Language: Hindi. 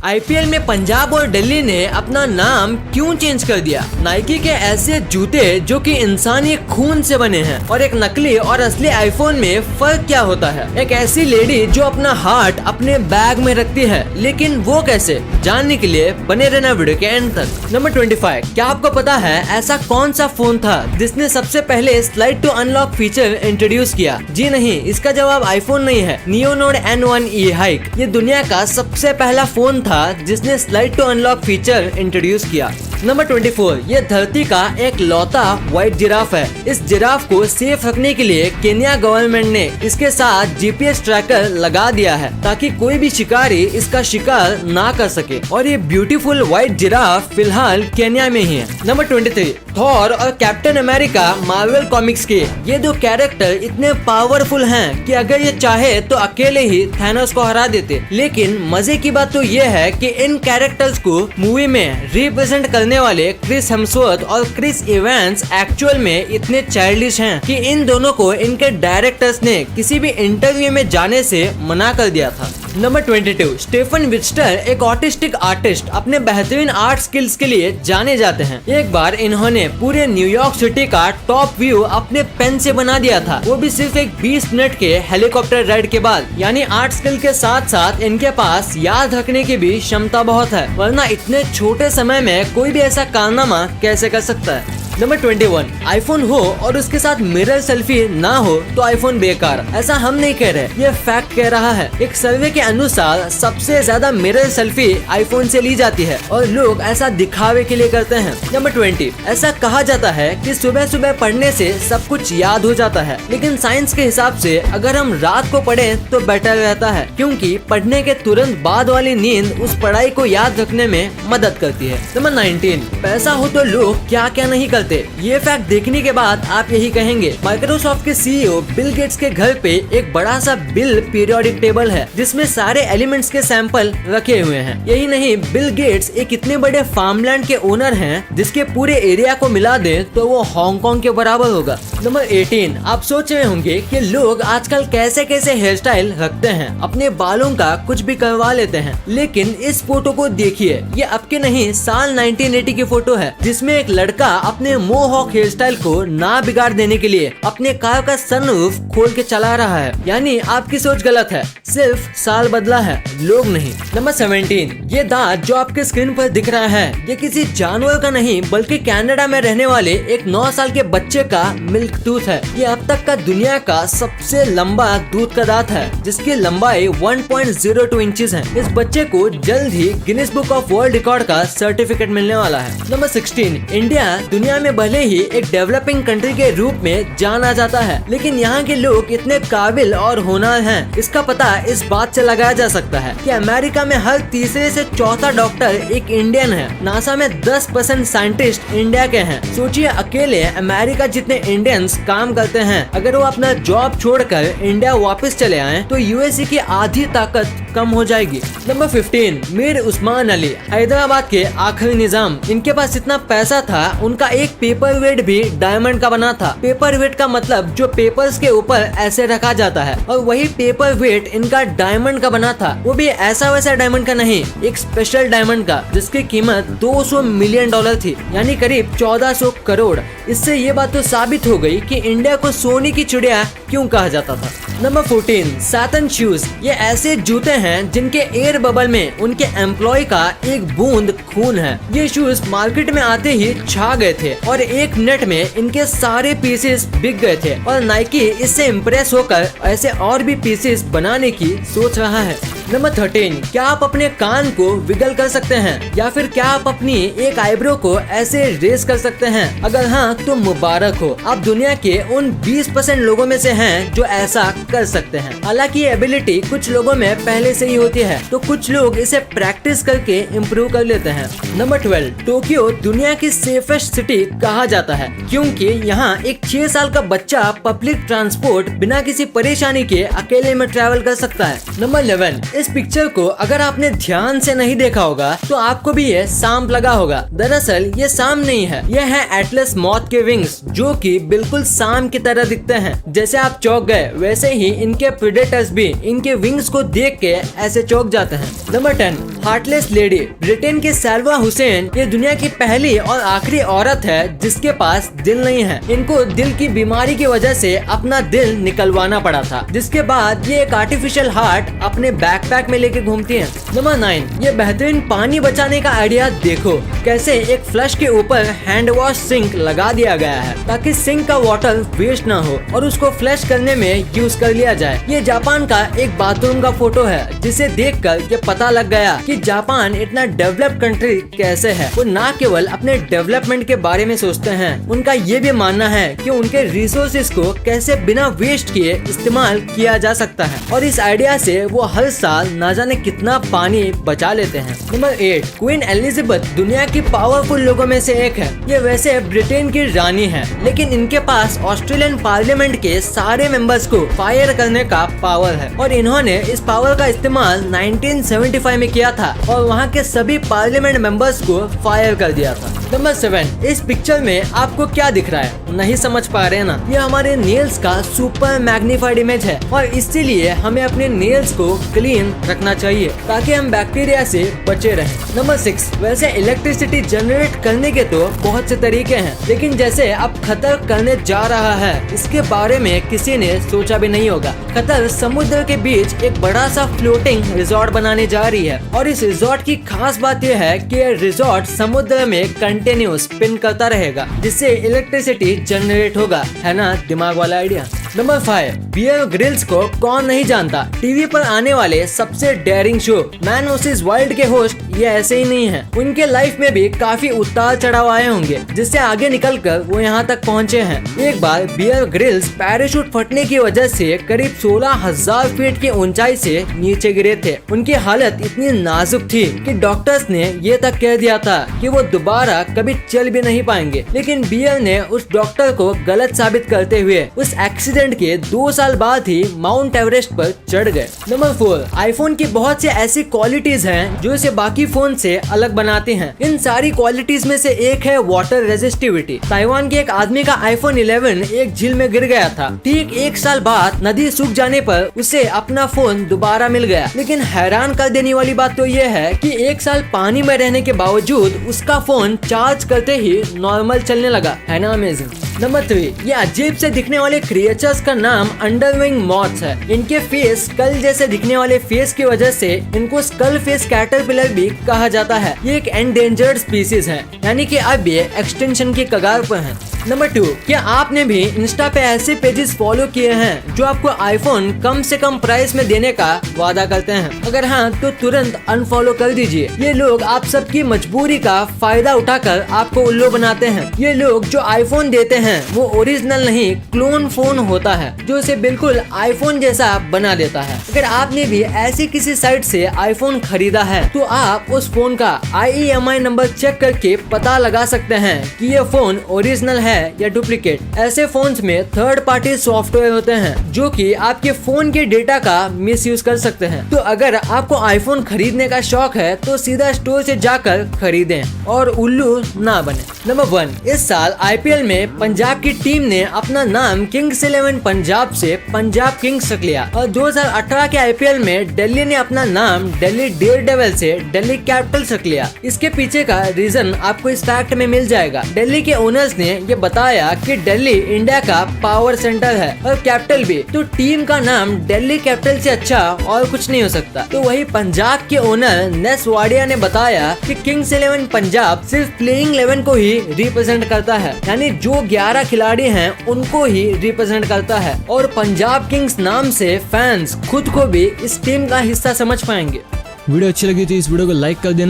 आईपीएल में पंजाब और दिल्ली ने अपना नाम क्यों चेंज कर दिया? नाइकी के ऐसे जूते जो कि इंसानी खून से बने हैं और एक नकली और असली आईफोन में फर्क क्या होता है? एक ऐसी लेडी जो अपना हार्ट अपने बैग में रखती है, लेकिन वो कैसे? जानने के लिए बने रहना वीडियो के एंड तक। नंबर 25, क्या आपको पता है ऐसा कौन सा फोन था जिसने सबसे पहले slide to unlock feature introduce किया? जी नहीं, इसका जवाब आईफोन नहीं है, नियो नोड N1e हाइक। ये दुनिया का सबसे पहला फोन था जिसने slide to unlock feature introduce किया। नंबर 24, ये धरती का एक लौता व्हाइट जिराफ है। इस जिराफ को सेफ रखने के लिए केन्या गवर्नमेंट ने इसके साथ जीपीएस ट्रैकर लगा दिया है ताकि कोई भी शिकारी इसका शिकार ना कर सके, और ये ब्यूटीफुल व्हाइट जिराफ फिलहाल केन्या में ही है। नंबर 23, थॉर और कैप्टन अमेरिका मार्वल कॉमिक्स के ये दो कैरेक्टर इतने पावरफुल हैं कि अगर ये चाहे तो अकेले ही थैनोस को हरा देते। लेकिन मजे की बात तो ये है कि इन कैरेक्टर्स को मूवी में रिप्रेजेंट करने वाले क्रिस हेम्सवर्थ और क्रिस इवेंस एक्चुअल में इतने चाइल्डिश हैं कि इन दोनों को इनके डायरेक्टर्स ने किसी भी इंटरव्यू में जाने से मना कर दिया था। नंबर 22, स्टेफन विस्टर एक ऑटिस्टिक आर्टिस्ट अपने बेहतरीन आर्ट स्किल्स के लिए जाने जाते हैं। एक बार इन्होंने पूरे न्यूयॉर्क सिटी का टॉप व्यू अपने पेन से बना दिया था, वो भी सिर्फ एक 20 मिनट के हेलीकॉप्टर राइड के बाद। यानी आर्ट स्किल के साथ साथ इनके पास याद रखने की भी क्षमता बहुत है, वरना इतने छोटे समय में कोई भी ऐसा कारनामा कैसे कर सकता है। नंबर 21, आईफोन हो और उसके साथ मिरर सेल्फी ना हो तो आईफोन बेकार। ऐसा हम नहीं कह रहे, ये फैक्ट कह रहा है। एक सर्वे के अनुसार सबसे ज्यादा मिरर सेल्फी आईफोन से ली जाती है और लोग ऐसा दिखावे के लिए करते हैं। नंबर 20, ऐसा कहा जाता है कि सुबह सुबह पढ़ने से सब कुछ याद हो जाता है, लेकिन साइंस के हिसाब से अगर हम रात को पढ़ें तो बेटर रहता है, क्योंकि पढ़ने के तुरंत बाद वाली नींद उस पढ़ाई को याद रखने में मदद करती है। नंबर 19, पैसा हो तो लोग क्या क्या नहीं करते। ये फैक्ट देखने के बाद आप यही कहेंगे। माइक्रोसॉफ्ट के सीईओ बिल गेट्स के घर पे एक बड़ा सा बिल पीरियोडिक टेबल है जिसमें सारे एलिमेंट्स के सैंपल रखे हुए हैं। यही नहीं, बिल गेट्स एक इतने बड़े फार्मलैंड के ओनर हैं जिसके पूरे एरिया को मिला दे तो वो हांगकांग के बराबर होगा। नंबर 18, आप सोच रहे होंगे कि लोग आजकल कैसे कैसे हेयर स्टाइल रखते हैं, अपने बालों का कुछ भी करवा लेते हैं, लेकिन इस फोटो को देखिए। ये अब के नहीं, साल 1980 की फोटो है जिसमें एक लड़का अपने मोहॉक हेयर स्टाइल को ना बिगाड़ देने के लिए अपने कार का सनरूफ खोल के चला रहा है। यानी आपकी सोच गलत है, सिर्फ साल बदला है, लोग नहीं। नंबर 17, ये दांत जो आपके स्क्रीन पर दिख रहा है ये किसी जानवर का नहीं बल्कि कनाडा में रहने वाले एक 9 साल के बच्चे का मिल्क टूथ है। ये अब तक का दुनिया का सबसे लंबा दूध का दांत है जिसकी लंबाई 1.02 इंचेस है। इस बच्चे को जल्द ही Guinness book of world record का सर्टिफिकेट मिलने वाला है। नंबर 16, इंडिया दुनिया में भले ही एक डेवलपिंग कंट्री के रूप में जाना जाता है, लेकिन यहाँ के लोग इतने काबिल और होनहार हैं। इसका पता इस बात से लगाया जा सकता है कि अमेरिका में हर तीसरे से चौथा डॉक्टर एक इंडियन है। नासा में 10% साइंटिस्ट इंडिया के हैं। सोचिए, अकेले अमेरिका जितने इंडियंस काम करते हैं, अगर वो अपना जॉब छोड़कर इंडिया वापस चले आए तो यूएसए की आधी ताकत कम हो जाएगी। नंबर 15, मीर उस्मान अली, हैदराबाद के आखिरी निजाम। इनके पास इतना पैसा था, उनका एक पेपर वेट भी डायमंड का बना था। पेपर वेट का मतलब जो पेपर्स के ऊपर ऐसे रखा जाता है, और वही पेपर वेट इनका डायमंड का बना था। वो भी ऐसा वैसा डायमंड का नहीं, एक स्पेशल डायमंड का जिसकी कीमत $200 मिलियन थी, यानी करीब 1400 करोड़। इससे ये बात तो साबित हो गई कि इंडिया को सोने की चिड़िया क्यों कहा जाता था। नंबर 14, सैटन शूज, ये ऐसे जूते हैं जिनके एयर बबल में उनके एम्प्लॉय का एक बूंद खून है। ये शूज मार्केट में आते ही छा गए थे और एक मिनट में इनके सारे पीसेस बिक गए थे, और नाइकी इससे इम्प्रेस होकर ऐसे और भी पीसेस बनाने की सोच रहा है। नंबर 13, क्या आप अपने कान को विगल कर सकते हैं, या फिर क्या आप अपनी एक आईब्रो को ऐसे रेस कर सकते हैं? अगर हाँ तो मुबारक हो, आप दुनिया के उन 20% लोगों में से हैं जो ऐसा कर सकते हैं। हालांकि ये एबिलिटी कुछ लोगों में पहले से ही होती है, तो कुछ लोग इसे प्रैक्टिस करके इम्प्रूव कर लेते हैं। नंबर 12, टोक्यो दुनिया की सेफेस्ट सिटी कहा जाता है क्योंकि यहाँ एक 6 साल का बच्चा पब्लिक ट्रांसपोर्ट बिना किसी परेशानी के अकेले में ट्रैवल कर सकता है। नंबर 11, इस पिक्चर को अगर आपने ध्यान से नहीं देखा होगा तो आपको भी ये सांप लगा होगा। दरअसल ये सांप नहीं है, यह है एटलस मॉथ के विंग्स, जो कि बिल्कुल सांप की तरह दिखते हैं। जैसे आप चौंक गए वैसे ही इनके प्रेडेटर्स भी इनके विंग्स को देख के ऐसे चौंक जाते हैं। Number 10, heartless lady. ब्रिटेन की सालवा हुसैन ये दुनिया की पहली और आखिरी औरत है जिसके पास दिल नहीं है। इनको दिल की बीमारी की वजह से अपना दिल निकलवाना पड़ा था, जिसके बाद ये एक आर्टिफिशियल हार्ट अपने बैकपैक में लेके घूमती हैं। नंबर 9, ये बेहतरीन पानी बचाने का आइडिया देखो, कैसे एक फ्लश के ऊपर हैंड वॉश सिंक लगा दिया गया है ताकि सिंक का वाटर वेस्ट ना हो और उसको फ्लश करने में यूज कर लिया जाए। ये जापान का एक बाथरूम का फोटो है जिसे देखकर ये पता लग गया कि जापान इतना डेवलप्ड कंट्री कैसे है। वो ना केवल अपने डेवलपमेंट के बारे में सोचते हैं, उनका ये भी मानना है कि उनके रिसोर्सेज को कैसे बिना वेस्ट किए इस्तेमाल किया जा सकता है, और इस आइडिया से वो हर साल ना जाने कितना पानी बचा लेते हैं। नंबर 8, क्वीन एलिजाबेथ दुनिया की पावरफुल लोगों में से एक है। ये वैसे ब्रिटेन की रानी है, लेकिन इनके पास ऑस्ट्रेलियन पार्लियामेंट के सारे मेंबर्स को फायर करने का पावर है, और इन्होंने इस पावर का इस्तेमाल 1975 में किया था और वहाँ के सभी पार्लियामेंट मेंबर्स को फायर कर दिया था। नंबर 7, इस पिक्चर में आपको क्या दिख रहा है, नहीं समझ पा रहे हैं ना? ये हमारे नेल्स का सुपर मैग्नीफाइड इमेज है और इसीलिए हमें अपने नेल्स को क्लीन रखना चाहिए ताकि हम बैक्टीरिया से बचे रहें। नंबर 6, वैसे इलेक्ट्रिसिटी जनरेट करने के तो बहुत से तरीके हैं, लेकिन जैसे अब कतर करने जा रहा है इसके बारे में किसी ने सोचा भी नहीं होगा। कतर समुद्र के बीच एक बड़ा सा फ्लोटिंग रिजॉर्ट बनाने जा रही है, और इस रिजॉर्ट की खास बात यह है कि यह रिजॉर्ट समुद्र में कंटिन्यूस स्पिन करता रहेगा जिससे इलेक्ट्रिसिटी जनरेट होगा। है ना दिमाग वाला आइडिया। नंबर 5, बियर ग्रिल्स को कौन नहीं जानता। टीवी पर आने वाले सबसे daring show Man versus Wild के होस्ट ये ऐसे ही नहीं है। उनके लाइफ में भी काफी उतार चढ़ाव आए होंगे जिससे आगे निकलकर वो यहाँ तक पहुँचे हैं। एक बार बियर ग्रिल्स पैराशूट फटने की वजह से करीब 16,000 फीट की ऊंचाई से नीचे गिरे थे। उनकी हालत इतनी नाजुक थी कि डॉक्टर्स ने ये तक कह दिया था कि वो दोबारा कभी चल भी नहीं पाएंगे, लेकिन बियर ने उस डॉक्टर को गलत साबित करते हुए उस एक्सीडेंट के 2 साल बाद ही माउंट एवरेस्ट पर चढ़ गए। नंबर 4, आईफोन की बहुत सी ऐसी क्वालिटीज हैं जो इसे बाकी फोन से अलग बनाती हैं। इन सारी क्वालिटीज में से एक है वाटर रेजिस्टिविटी। ताइवान के एक आदमी का आईफोन 11 एक झील में गिर गया था। ठीक 1 साल बाद नदी सूख जाने पर उसे अपना फोन दोबारा मिल गया, लेकिन हैरान कर देने वाली बात तो ये है कि 1 साल पानी में रहने के बावजूद उसका फोन चार्ज करते ही नॉर्मल चलने लगा। है ना अमेजिंग। नंबर 3, ये अजीब से दिखने वाले क्रिएचर्स का नाम अंडरविंग मॉथ्स है। इनके फेस स्कल जैसे दिखने वाले फेस की वजह से इनको स्कल फेस कैटरपिलर भी कहा जाता है। ये एक एंडेंजर्ड स्पीसीज है, यानी कि अब ये एक्सटेंशन की कगार पर है। नंबर 2, क्या आपने भी इंस्टा पे ऐसे पेजेस फॉलो किए हैं जो आपको आईफोन कम से कम प्राइस में देने का वादा करते हैं? अगर हाँ तो तुरंत अनफॉलो कर दीजिए। ये लोग आप सबकी मजबूरी का फायदा उठाकर आपको उल्लू बनाते हैं। ये लोग जो आईफोन देते हैं वो ओरिजिनल नहीं क्लोन फोन होता है जो इसे बिल्कुल आईफोन जैसा बना देता है। अगर आपने भी ऐसी किसी साइट से आईफोन खरीदा है तो आप उस फोन का IEMI नंबर चेक करके पता लगा सकते हैं कि ये फोन ओरिजिनल है या डुप्लीकेट। ऐसे फोन्स में थर्ड पार्टी सॉफ्टवेयर होते हैं जो कि आपके फोन के डेटा का मिसयूज कर सकते हैं। तो अगर आपको आईफोन खरीदने का शौक है तो सीधा स्टोर से जाकर खरीदें और उल्लू ना बने। नंबर 1, इस साल IPL में पंजाब की टीम ने अपना नाम किंग्स 11 पंजाब से पंजाब किंग्स रख लिया, और 2018 के IPL में दिल्ली ने अपना नाम दिल्ली डेयरडेविल से दिल्ली कैपिटल्स रख लिया। इसके पीछे का रीजन आपको इस फैक्ट में मिल जाएगा। दिल्ली के ओनर्स ने ये बताया कि दिल्ली इंडिया का पावर सेंटर है और कैपिटल भी, तो टीम का नाम दिल्ली कैपिटल से अच्छा और कुछ नहीं हो सकता। तो वही पंजाब के ओनर नेस वाडिया ने बताया कि किंग्स 11 पंजाब सिर्फ प्लेइंग 11 को ही रिप्रेजेंट करता है, यानी जो 11 खिलाड़ी हैं उनको ही रिप्रेजेंट करता है, और पंजाब किंग्स नाम से फैंस खुद को भी इस टीम का हिस्सा समझ पाएंगे। वीडियो अच्छी लगी तो इस वीडियो को लाइक कर देना।